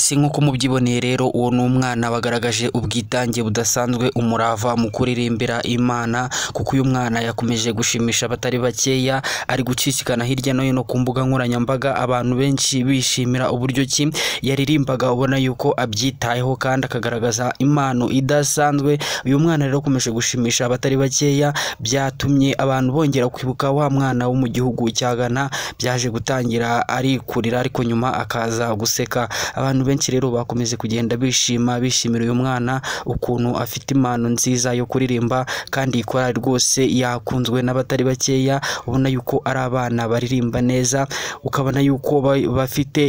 Ese nk'uko mubyiboneye rero uwo ni umwana wagaragaje ubwitange budasanzwe, umurava mu kuririmbira Imana, kuko uyu mwana yakomeje gushimisha abatari bakeya, ari gucicikana hirya no hino ku mbuga nkoranyambaga, abantu benshi bishimira uburyo ki yaririmbaga, ubona yuko abyitayeho kandi akagaragaza impano idasanzwe. Uyu mwana rero akomeje gushimisha abatari bakeya, byatumye abantu bongera kwibuka wa mwana wo mu gihugu cya Ghana, byaje gutangira ari kurira ariko nyuma akaza guseka. Abantu benshi rero bakomeze kugenda bishimira uyu mwana ukuntu afite impano nziza yo kuririmba, kandi ikora rwose yakunzwe n'abatari bakeya, ubona yuko ari abana baririmba neza, ukabona yuko bafite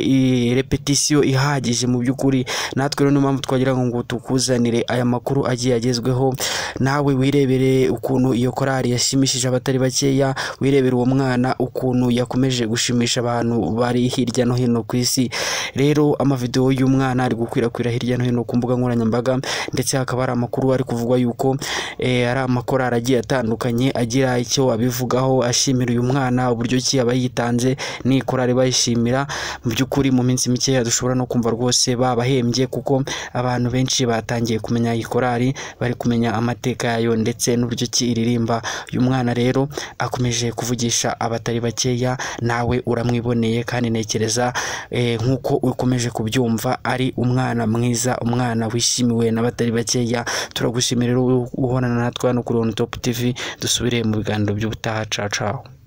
repetition ihagije mu by'ukuri. Natwe rero niyo mpamvu twagira ngo tukuzanire aya makuru agiye agezweho, nawe wirebere ukuntu iyo korali yashimishije abatari bakeya, wirebere uwo mwana ukuntu yakomeje gushimisha abantu bari hirya no hino ku isi. Rero amavideo y'umwana ari gukwirakwira hirya no hino ku mbuga nkoranyambaga, ndetse hakaba hari amakuru ari kuvugwa yuko ari amakorali agiye atandukanye agira icyo abivugaho, ashimira uyu mwana uburyo ki aba yitanze, ni korali bayishimira. Mu by'ukuri mu minsi mikeya dushobora no kumva rwose babahembye, kuko abantu benshi batangiye kumenya iyi korali, bari kumenya amateka yayo ndetse n'uburyo ki iririmba. Uyu mwana rero akomeje kuvugisha abatari bakeya, nawe uramwiboneye kandi ntekereza nk'uko ukomeje kubyumva ari umwana mwiza, umwana wishimiwe n'abatari bakeya. Turagushimira rero uhorana natwe hano kuri On Top TV, dusubire mu biganiro by'ubutaha. Ciao ciao.